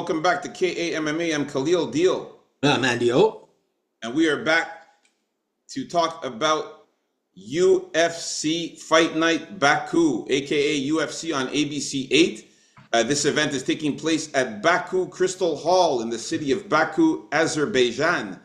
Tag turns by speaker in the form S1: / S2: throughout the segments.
S1: welcome back to KAMMA. I'm Khalil Deal,
S2: Mandio.
S1: and we are back to talk about UFC Fight Night Baku, aka UFC on ABC 8. This event is taking place at Baku Crystal Hall in the city of Baku, Azerbaijan.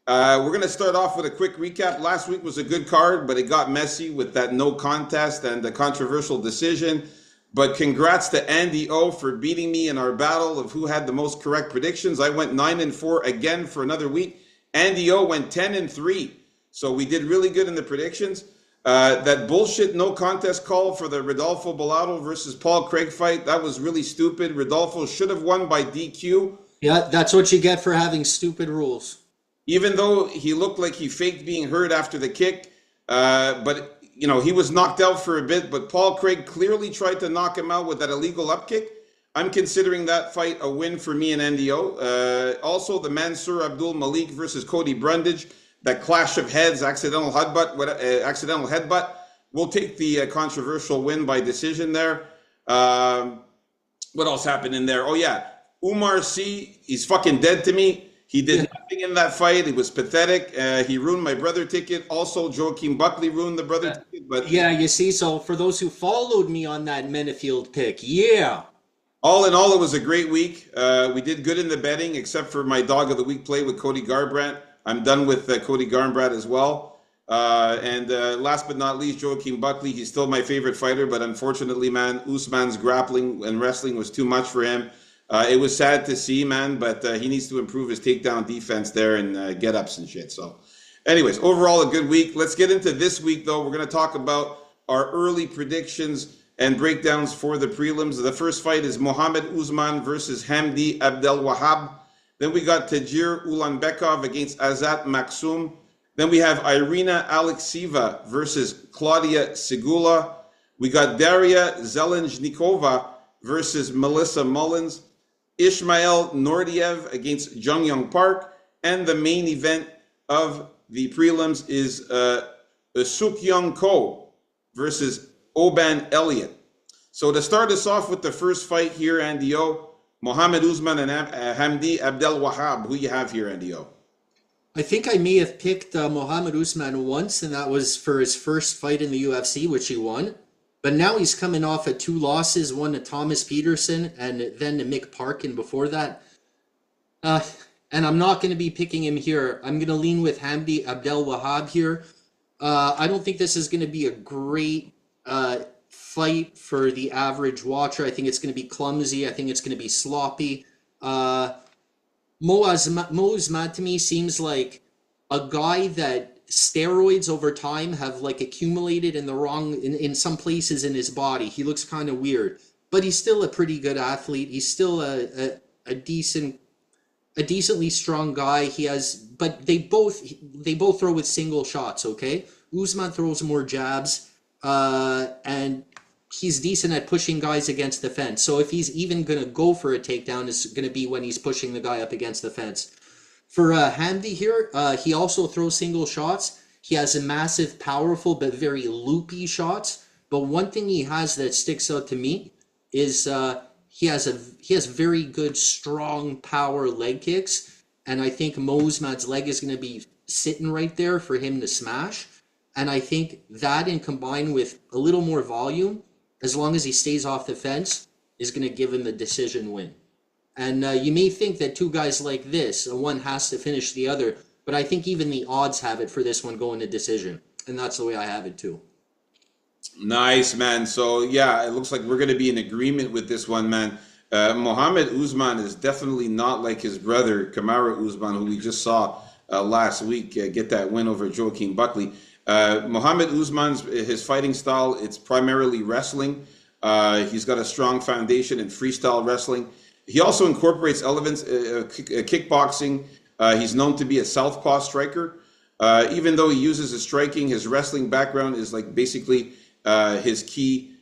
S1: We're going to start off with a quick recap. Last week was a good card, but it got messy with that no contest and the controversial decision. But congrats to Andy O for beating me in our battle of who had the most correct predictions. I went 9-4 again for another week. Andy O went 10-3. So we did really good in the predictions. That bullshit no contest call for the Rodolfo Bellato versus Paul Craig fight, that was really stupid. Rodolfo should have won by DQ.
S2: Yeah, that's what you get for having stupid rules.
S1: Even though he looked like he faked being hurt after the kick. But you know, he was knocked out for a bit, but Paul Craig clearly tried to knock him out with that illegal upkick. I'm considering that fight a win for me and NDO. Also, the Mansour Abdul Malik versus Cody Brundage, that clash of heads, accidental headbutt. We'll take the controversial win by decision there. What else happened in there? Oh yeah, Umar C, he's fucking dead to me. He did nothing in that fight. It was pathetic. He ruined my brother ticket. Also, Joaquin Buckley ruined the brother ticket. But
S2: yeah, you see, so for those who followed me on that Menefield pick,
S1: all in all, it was a great week. We did good in the betting, except for my dog of the week play with Cody Garbrandt. I'm done with Cody Garbrandt as well. And last but not least, Joaquin Buckley. He's still my favorite fighter, but unfortunately, man, Usman's grappling and wrestling was too much for him. It was sad to see, man, but he needs to improve his takedown defense there and get-ups and shit. So anyways, overall, a good week. Let's get into this week, though. We're going to talk about our early predictions and breakdowns for the prelims. The first fight is Mohammed Usman versus Hamdi Abdelwahab. Then we got Tajir Ulanbekov against Azat Maksum. Then we have Irina Alexieva versus Claudia Segula. We got Daria Zelenjnikova versus Melissa Mullins. Ishmael Nordiev against Jung Young Park. And the main event of the prelims is Suk Young Ko versus Oban Elliott. So to start us off with the first fight here, Andy O, Mohammed Usman and Hamdi Abdelwahab. Who you have here, Andy O?
S2: I think I may have picked Mohammed Usman once, and that was for his first fight in the UFC, which he won. But now he's coming off of 2 losses, one to Thomas Peterson and then to Mick Parkin before that. And I'm not going to be picking him here. I'm going to lean with Hamdi Abdelwahab here. I don't think this is going to be a great fight for the average watcher. I think it's going to be clumsy. I think it's going to be sloppy. Mo Usman to me seems like a guy that steroids over time have like accumulated in the wrong in some places in his body. He looks kind of weird, but he's still a pretty good athlete. He's still a decently strong guy. But they both throw with single shots. Okay, Usman throws more jabs, and he's decent at pushing guys against the fence. So if he's even gonna go for a takedown, it's gonna be when he's pushing the guy up against the fence. For Hamdi here, he also throws single shots. He has a massive, powerful, but very loopy shots. But one thing he has that sticks out to me is he has very good, strong power leg kicks. And I think Mo Usman's leg is going to be sitting right there for him to smash. And I think that, and combined with a little more volume, as long as he stays off the fence, is going to give him the decision win. And you may think that 2 guys like this, one has to finish the other, but I think even the odds have it for this one going to decision. And that's the way I have it too.
S1: Nice, man. So yeah, it looks like we're going to be in agreement with this one, man. Mohammed Usman is definitely not like his brother, Kamaru Usman, who we just saw last week get that win over Joaquin Buckley. Mohammed Usman's, his fighting style, it's primarily wrestling. He's got a strong foundation in freestyle wrestling. He also incorporates elements kickboxing. He's known to be a southpaw striker. Even though he uses his striking, his wrestling background is like basically his key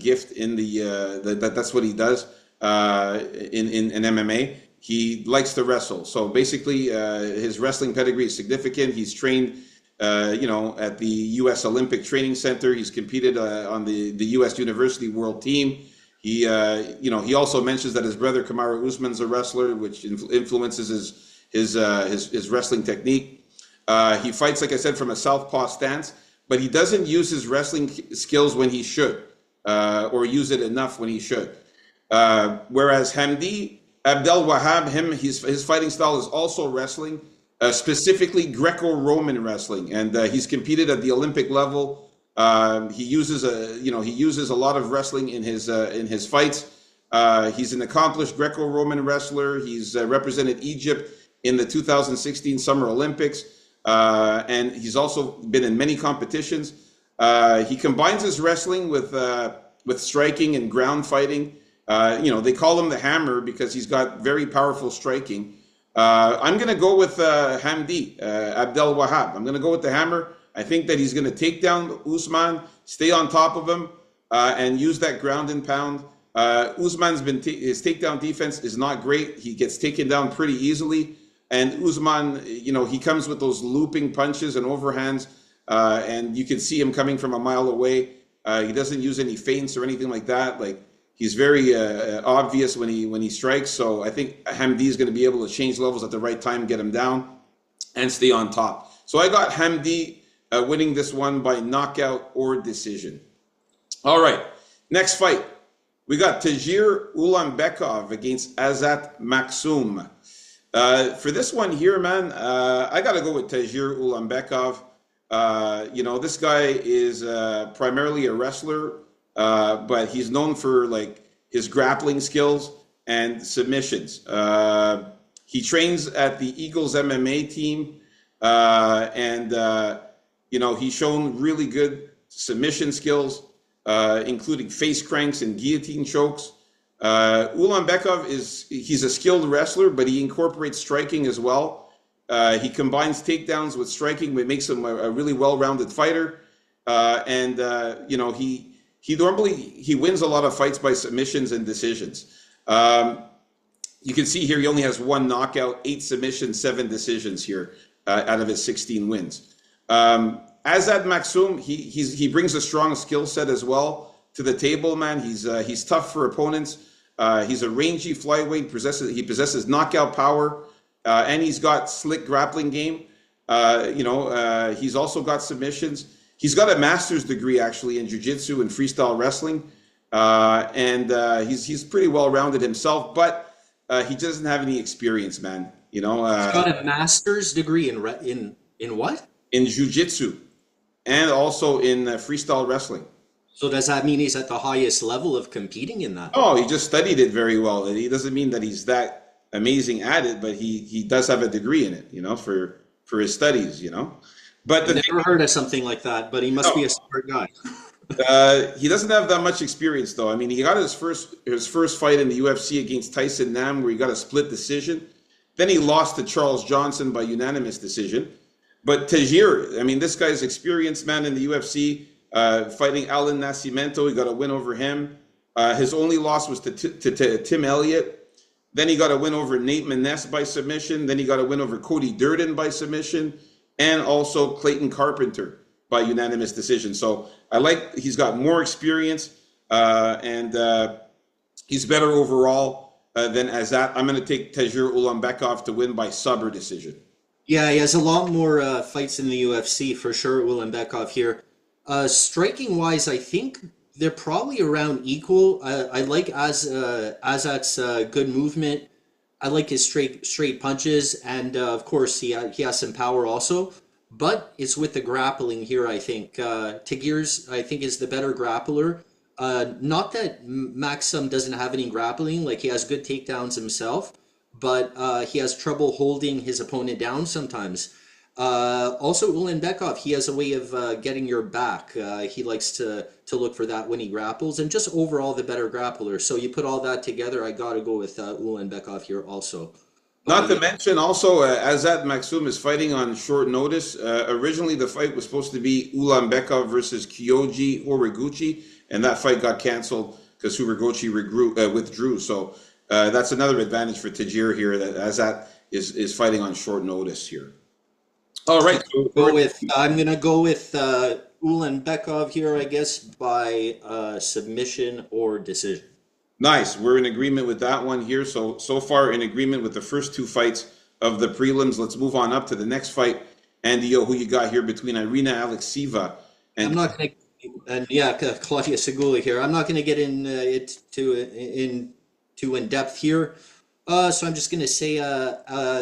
S1: gift in that's what he does in MMA. He likes to wrestle. So basically, his wrestling pedigree is significant. He's trained at the U.S. Olympic Training Center. He's competed on the U.S. University World Team. He also mentions that his brother Kamaru Usman's a wrestler, which influences his wrestling technique. He fights, like I said, from a southpaw stance, but he doesn't use his wrestling skills when he should, or use it enough when he should. Whereas Hamdi Abdel Wahab, his fighting style is also wrestling, specifically Greco-Roman wrestling, and he's competed at the Olympic level. He uses a lot of wrestling in his fights. He's an accomplished Greco-Roman wrestler. He's represented Egypt in the 2016 Summer Olympics, and he's also been in many competitions. He combines his wrestling with striking and ground fighting. They call him the Hammer because he's got very powerful striking. I'm going to go with Hamdi Abdel Wahab. I'm going to go with the Hammer. I think that he's going to take down Usman, stay on top of him, and use that ground and pound. Usman's his takedown defense is not great. He gets taken down pretty easily, and Usman, he comes with those looping punches and overhands, and you can see him coming from a mile away. He doesn't use any feints or anything like that. Like, he's very obvious when he strikes. So I think Hamdi is going to be able to change levels at the right time, get him down, and stay on top. So I got Hamdi winning this one by knockout or decision. All right, next fight. We got Tagir Ulanbekov against Azat Maksum. For this one here, man, I got to go with Tagir Ulanbekov. This guy is primarily a wrestler, but he's known for his grappling skills and submissions. He trains at the Eagles MMA team, and he's shown really good submission skills, including face cranks and guillotine chokes. Ulanbekov he's a skilled wrestler, but he incorporates striking as well. He combines takedowns with striking, which makes him a really well-rounded fighter. He normally wins a lot of fights by submissions and decisions. You can see here he only has 1 knockout, 8 submissions, 7 decisions here out of his 16 wins. Azad Maksum, he brings a strong skill set as well to the table, man. He's tough for opponents. He's a rangy flyweight. He possesses knockout power, and he's got slick grappling game. He's also got submissions. He's got a master's degree actually in jiu-jitsu and freestyle wrestling, and he's pretty well rounded himself. But he doesn't have any experience, man. He's
S2: got a master's degree in what?
S1: In jiu-jitsu, and also in freestyle wrestling.
S2: So does that mean he's at the highest level of competing in that?
S1: Oh, he just studied it very well. He doesn't mean that he's that amazing at it, but he does have a degree in it, for his studies, But
S2: I've never heard of something like that, but he must be a smart guy.
S1: He doesn't have that much experience, though. I mean, he got his first fight in the UFC against Tyson Nam, where he got a split decision. Then he lost to Charles Johnson by unanimous decision. But Tagir, I mean, this guy's experienced, man, in the UFC, fighting Alan Nascimento. He got a win over him. His only loss was to Tim Elliott. Then he got a win over Nate Maness by submission. Then he got a win over Cody Durden by submission, and also Clayton Carpenter by unanimous decision. So he's got more experience, and he's better overall than Azat. I'm going to take Tagir Ulanbekov to win by sub or decision.
S2: Yeah, he has a lot more fights in the UFC for sure, Ulanbekov here. Striking wise, I think they're probably around equal. I like Azat's good movement. I like his straight punches, and of course he has some power also. But it's with the grappling here, I think. Tagir's, I think, is the better grappler. Not that Maxim doesn't have any grappling, like he has good takedowns himself, but he has trouble holding his opponent down sometimes. Also, Ulanbekov, he has a way of getting your back. He likes to look for that when he grapples, and just overall the better grappler. So you put all that together, I got to go with Ulanbekov here also.
S1: Not to mention also, Azat Maksum is fighting on short notice. Originally, the fight was supposed to be Ulanbekov versus Kyoji Horiguchi, and that fight got canceled because Horiguchi withdrew. So that's another advantage for Tagir here, that Azat is fighting on short notice here. All right.
S2: I'm going to go with Ulanbekov here, I guess, by submission or decision.
S1: Nice. We're in agreement with that one here. So far in agreement with the first two fights of the prelims. Let's move on up to the next fight. Andy, who you got here between Irina Alekseeva
S2: I'm
S1: and
S2: not going to, and yeah, Claudia Segula here. I'm not going to get in it to in depth here. So I'm just going to say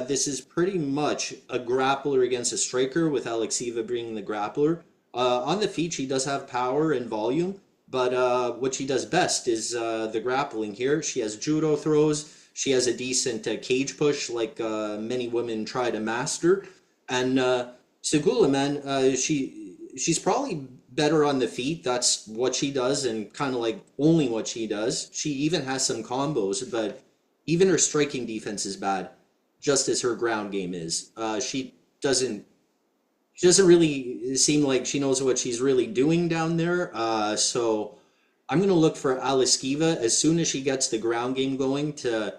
S2: this is pretty much a grappler against a striker with Alexieva being the grappler. On the feet, she does have power and volume, but what she does best is the grappling here. She has judo throws. She has a decent cage push, like many women try to master. And Segula, man, she's probably better on the feet. That's what she does, and kind of like only what she does. She even has some combos, but even her striking defense is bad, just as her ground game is. She doesn't really seem like she knows what she's really doing down there. So I'm gonna look for Aliskiva as soon as she gets the ground game going to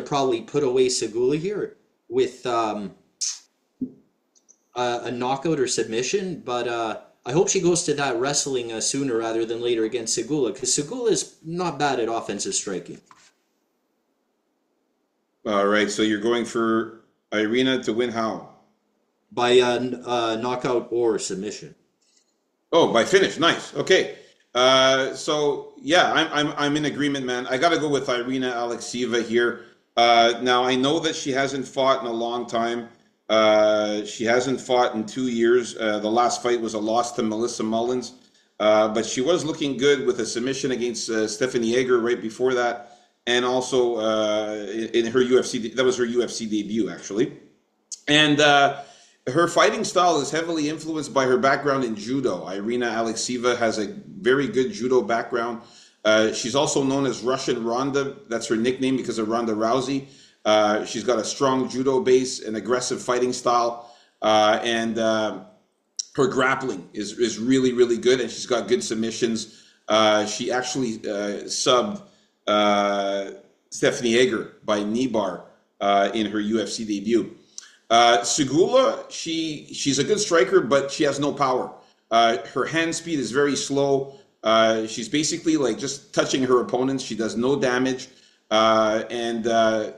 S2: probably put away Segula here with a knockout or submission. But I hope she goes to that wrestling sooner rather than later against Segula, because Segula is not bad at offensive striking.
S1: all right, so you're going for Irina to win how?
S2: By knockout or submission.
S1: Oh, by finish. Nice. Okay. So yeah, I'm in agreement, man. I got to go with Irina Alekseeva here. Now I know that she hasn't fought in a long time. She hasn't fought in 2 years. The last fight was a loss to Melissa Mullins, but she was looking good with a submission against Stephanie Yeager right before that, and also in her UFC. That was her UFC debut, actually. And her fighting style is heavily influenced by her background in judo. Irina Alekseeva has a very good judo background. She's also known as Russian Ronda. That's her nickname because of Ronda Rousey. She's got a strong judo base, an aggressive fighting style, and her grappling is really, really good, and she's got good submissions. She actually subbed Stephanie Yeager by knee bar in her UFC debut. Segula, she's a good striker, but she has no power. Her hand speed is very slow. She's basically like just touching her opponents. She does no damage, and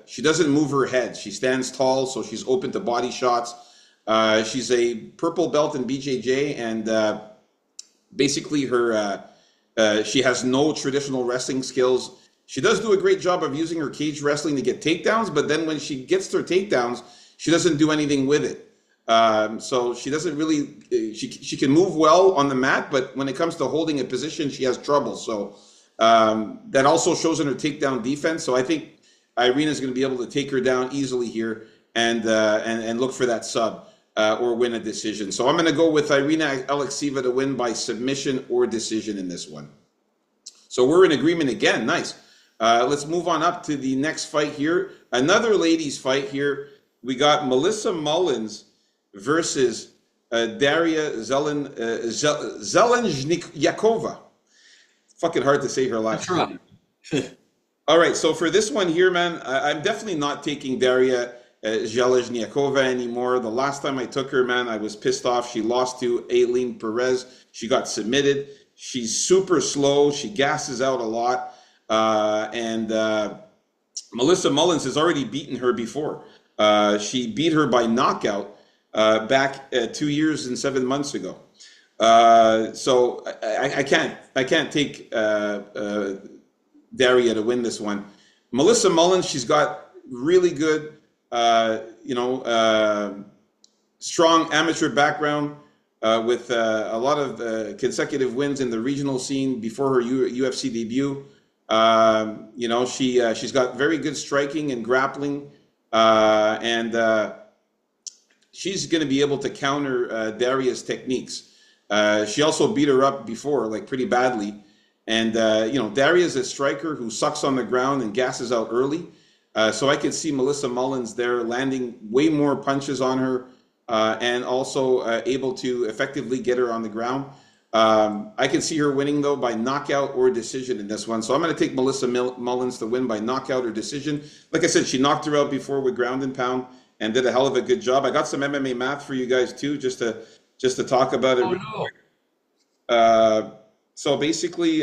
S1: she doesn't move her head. She stands tall, so she's open to body shots. She's a purple belt in BJJ, and basically she has no traditional wrestling skills. She does do a great job of using her cage wrestling to get takedowns, but then when she gets to her takedowns, she doesn't do anything with it. So she doesn't really, she can move well on the mat, but when it comes to holding a position, she has trouble. So that also shows in her takedown defense. So I think Irina is going to be able to take her down easily here and look for that sub or win a decision. So I'm going to go with Irina Alekseeva to win by submission or decision in this one. So we're in agreement again. Nice. Let's move on up to the next fight here. Another ladies fight here. We got Melissa Mullins versus Daria Zelenjnikova. Fucking hard to say her last name. All right, so for this one here, man, I'm definitely not taking Daria Zeleznyakova anymore. The last time I took her, man, I was pissed off. She lost to Aileen Perez. She got submitted. She's super slow. She gasses out a lot. And Melissa Mullins has already beaten her before. She beat her by knockout back 2 years and 7 months ago. So I can't take Daria to win this one. Melissa Mullins, she's got really good, strong amateur background with a lot of consecutive wins in the regional scene before her UFC debut. She's got very good striking and grappling, and she's going to be able to counter Daria's techniques. She also beat her up before, like pretty badly. And, Daria's a striker who sucks on the ground and gasses out early. So I could see Melissa Mullins there landing way more punches on her and also able to effectively get her on the ground. I can see her winning, though, by knockout or decision in this one. So I'm going to take Melissa Mullins to win by knockout or decision. Like I said, she knocked her out before with ground and pound and did a hell of a good job. I got some MMA math for you guys, too, just to talk about it.
S2: Oh no!
S1: So basically,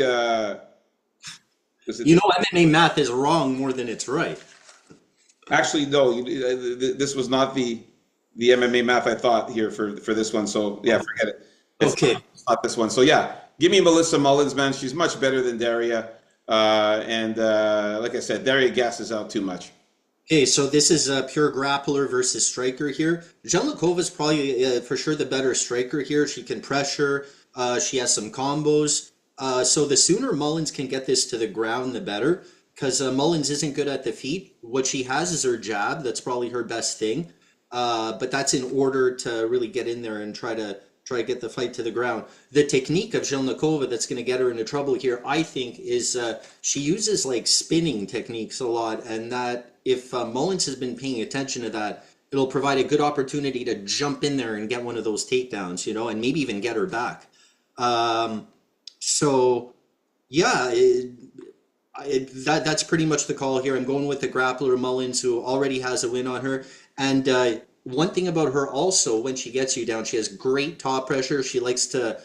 S1: Was it
S2: You
S1: this?
S2: know, MMA math is wrong more than it's right.
S1: Actually, no. This was not the MMA math I thought here for this one. So yeah, forget it.
S2: Okay.
S1: It's not this one. So yeah, give me Melissa Mullins, man. She's much better than Daria. And like I said, Daria gasses out too much.
S2: Okay, so this is a pure grappler versus striker here. Jelnikova is probably for sure the better striker here. She can pressure. She has some combos. So the sooner Mullins can get this to the ground, the better. Because Mullins isn't good at the feet. What she has is her jab. That's probably her best thing. But that's in order to really get in there and try to get the fight to the ground. The technique of Jelnikova that's going to get her into trouble here, I think, is she uses like spinning techniques a lot, and that if Mullins has been paying attention to that, it'll provide a good opportunity to jump in there and get one of those takedowns, and maybe even get her back. Um, so yeah, that's pretty much the call here. I'm going with the grappler Mullins, who already has a win on her. And one thing about her also, when she gets you down, she has great top pressure. She likes to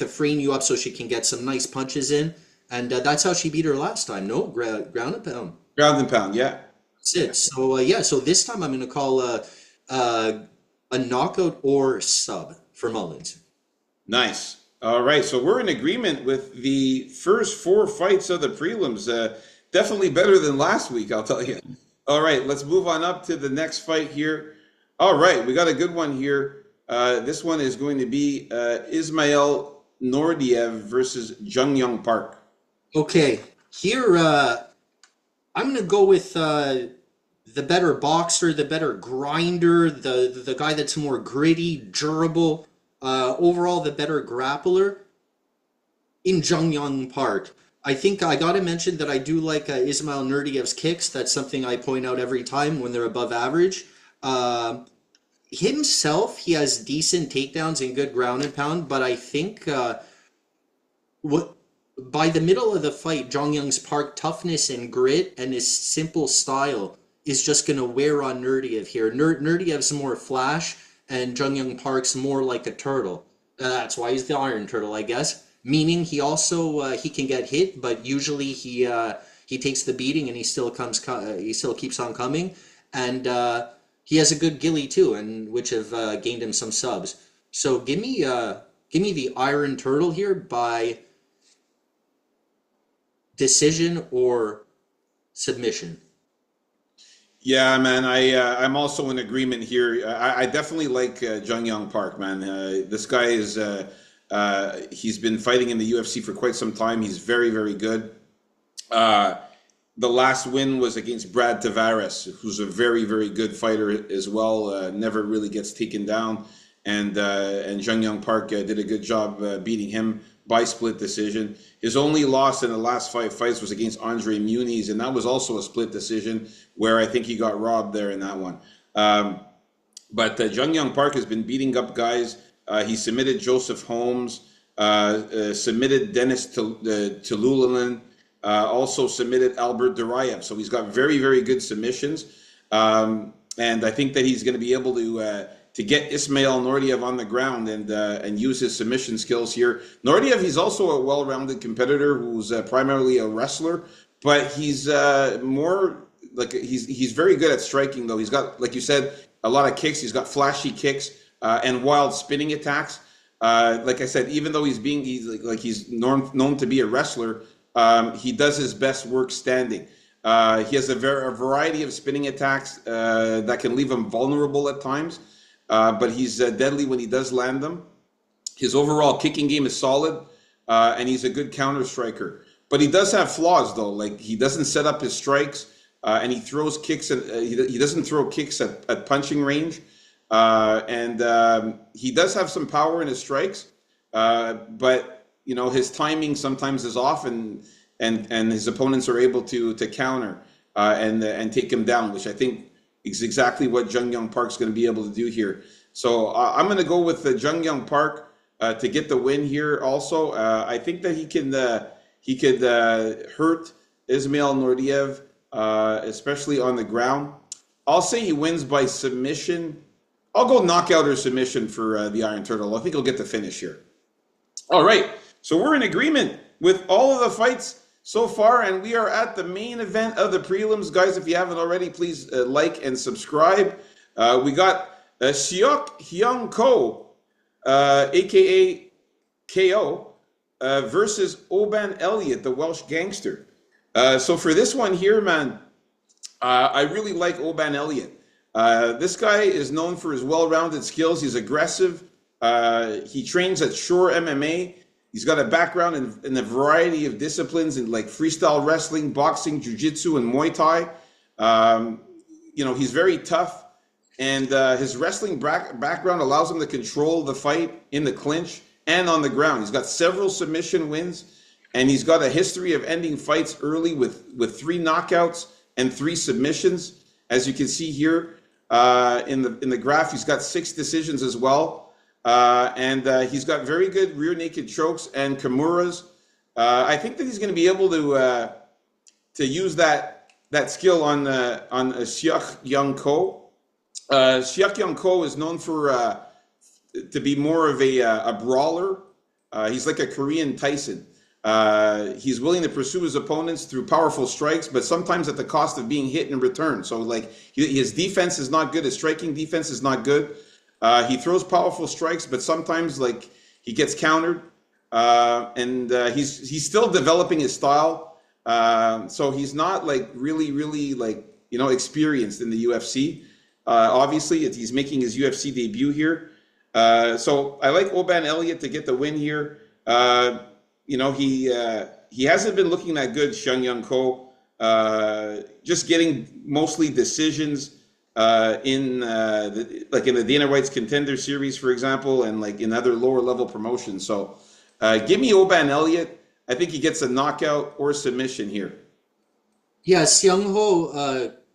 S2: frame you up so she can get some nice punches in. And that's how she beat her last time. No, ground and pound.
S1: Ground and pound, yeah.
S2: That's it. So yeah, so this time I'm going to call a knockout or sub for Mullins.
S1: Nice. All right, so we're in agreement with the first four fights of the prelims. Definitely better than last week, I'll tell you. All right, let's move on up to the next fight here. All right, we got a good one here. This one is going to be Ismail Nordiev versus Jung Young Park.
S2: Okay, here I'm going to go with the better boxer, the better grinder, the guy that's more gritty, durable, overall the better grappler in Jungyoung Park. I think I gotta mention that I do like Ismail Nurdiev's kicks. That's something I point out every time when they're above average. Himself, he has decent takedowns and good ground and pound, but I think what by the middle of the fight, Jong Young's Park toughness and grit and his simple style is just going to wear on Nurdiev here. Nurdiev's more flash, and Jung Young Park's more like a turtle. That's why he's the Iron Turtle, I guess. Meaning he also he can get hit, but usually he takes the beating and he still keeps on coming, and he has a good gilly too, and which have gained him some subs. So give me the Iron Turtle here by decision or submission.
S1: Yeah, man, I'm also in agreement here. I definitely like Jung Young Park, man. This guy is he's been fighting in the UFC for quite some time. He's very, very good. Uh, the last win was against Brad Tavares, who's a very, very good fighter as well. Never really gets taken down, and Jung Young Park did a good job beating him by split decision. His only loss in the last 5 fights was against Andre Muniz, and that was also a split decision where I think he got robbed there in that one. But Jung Young Park has been beating up guys. He submitted Joseph Holmes, submitted Dennis Tululin, also submitted Albert Duraev. So he's got very, very good submissions. And I think that he's going to be able to get Ismail Nordiev on the ground and use his submission skills here. Nordiev, he's also a well-rounded competitor who's primarily a wrestler, but he's more like he's very good at striking though. He's got, like you said, a lot of kicks. He's got flashy kicks and wild spinning attacks. Like I said, even though he's known to be a wrestler, he does his best work standing. He has a variety of spinning attacks that can leave him vulnerable at times. But he's deadly when he does land them. His overall kicking game is solid, and he's a good counter striker. But he does have flaws, though. Like he doesn't set up his strikes, and he throws kicks. He doesn't throw kicks at punching range, and he does have some power in his strikes. But his timing sometimes is off, and his opponents are able to counter and take him down, which I think is exactly what Jung Young Park's going to be able to do here. So I'm going to go with Jung Young Park to get the win here. Also, I think that he could hurt Ismail Nordiev, especially on the ground. I'll say he wins by submission. I'll go knockout or submission for the Iron Turtle. I think he'll get the finish here. All right, so we're in agreement with all of the fights so far, and we are at the main event of the prelims. Guys, if you haven't already, please like and subscribe. We got Seok Hyung Ko, aka KO, versus Oban Elliott, the Welsh gangster. So for this one here, man, I really like Oban Elliott. This guy is known for his well-rounded skills. He's aggressive. He trains at Shore MMA. He's got a background in a variety of disciplines in like freestyle wrestling, boxing, jiu-jitsu, and Muay Thai. He's very tough, and his wrestling background allows him to control the fight in the clinch and on the ground. He's got several submission wins, and he's got a history of ending fights early with 3 knockouts and 3 submissions. As you can see here in the graph, he's got 6 decisions as well. And he's got very good rear naked chokes and kimuras. I think that he's going to be able to use that skill on Seok Young Ko. Seok Young Ko is known for to be more of a brawler. He's like a Korean Tyson. He's willing to pursue his opponents through powerful strikes, but sometimes at the cost of being hit in return. So like his defense is not good. His striking defense is not good. He throws powerful strikes, but sometimes like he gets countered, and he's still developing his style. So he's not like really like experienced in the UFC. Obviously, he's making his UFC debut here. So I like Oban Elliott to get the win here. He hasn't been looking that good, Seung Young Ko. Just getting mostly decisions. In the Dana White's Contender Series, for example, and like in other lower level promotions. So give me Oban Elliott. I think he gets a knockout or submission here.
S2: Yeah, Seung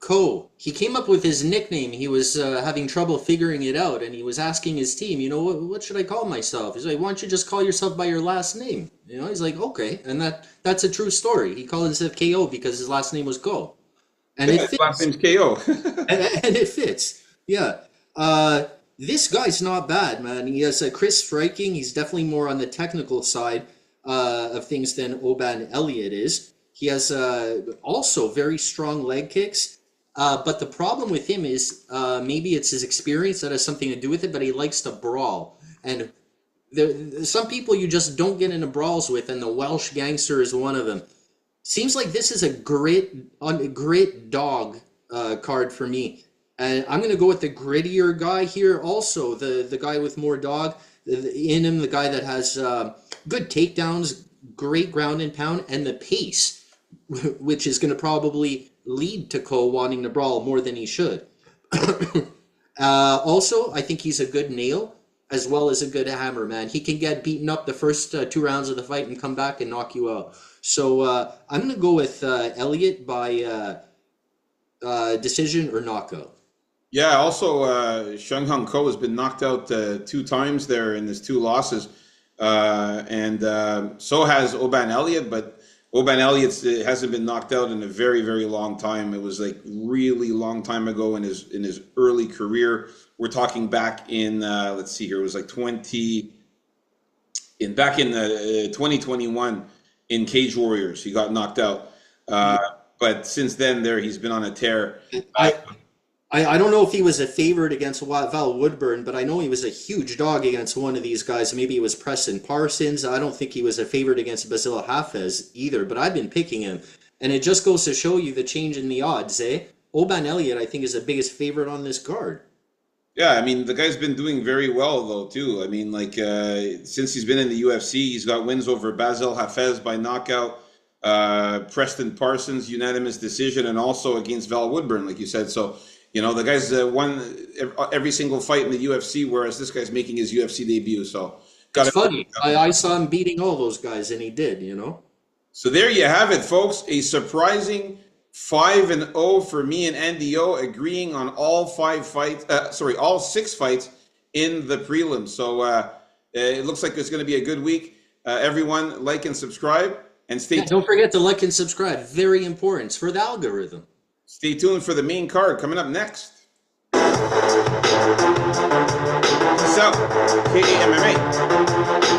S2: Ko. He came up with his nickname. He was having trouble figuring it out, and he was asking his team, what should I call myself? He's like, why don't you just call yourself by your last name? He's like, okay, and that's a true story. He called himself KO because his last name was Ko. And it fits.
S1: Last name's KO.
S2: and it fits. Yeah. This guy's not bad, man. He has a crisp striking. He's definitely more on the technical side of things than Oban Elliott is. He has also very strong leg kicks. But the problem with him is maybe it's his experience that has something to do with it, but he likes to brawl. And some people you just don't get into brawls with, and the Welsh gangster is one of them. Seems like this is a grit dog card for me. And I'm going to go with the grittier guy here also. The guy with more dog in him, the guy that has good takedowns, great ground and pound, and the pace, which is going to probably lead to Ko wanting to brawl more than he should. Also, I think he's a good nail as well as a good hammer, man. He can get beaten up the first 2 rounds of the fight and come back and knock you out. So I'm going to go with Elliott by decision or knockout.
S1: Yeah, also Seung Hyung Ko has been knocked out 2 times there in his 2 losses. And so has Oban Elliott, but Oban Elliott hasn't been knocked out in a very, very long time. It was like really long time ago in his early career. We're talking back in, let's see here, it was like 2021 in Cage Warriors. He got knocked out. But since then he's been on a tear.
S2: I don't know if he was a favorite against Val Woodburn, but I know he was a huge dog against one of these guys. Maybe it was Preston Parsons. I don't think he was a favorite against Basil Hafez either, but I've been picking him. And it just goes to show you the change in the odds, eh? Oban Elliott, I think, is the biggest favorite on this card.
S1: Yeah, I mean, the guy's been doing very well, though, too. I mean, like, since he's been in the UFC, he's got wins over Basil Hafez by knockout, Preston Parsons, unanimous decision, and also against Val Woodburn, like you said. So, the guy's won every single fight in the UFC, whereas this guy's making his UFC debut. So,
S2: it's funny. I saw him beating all those guys, and he did,
S1: So there you have it, folks. A surprising 5-0 for me and NDO, agreeing on all 6 fights in the prelims. So it looks like it's going to be a good week. Everyone, like and subscribe, and stay tuned.
S2: Don't forget to like and subscribe. Very important. It's for the algorithm.
S1: Stay tuned for the main card coming up next. Peace out. KAMMA.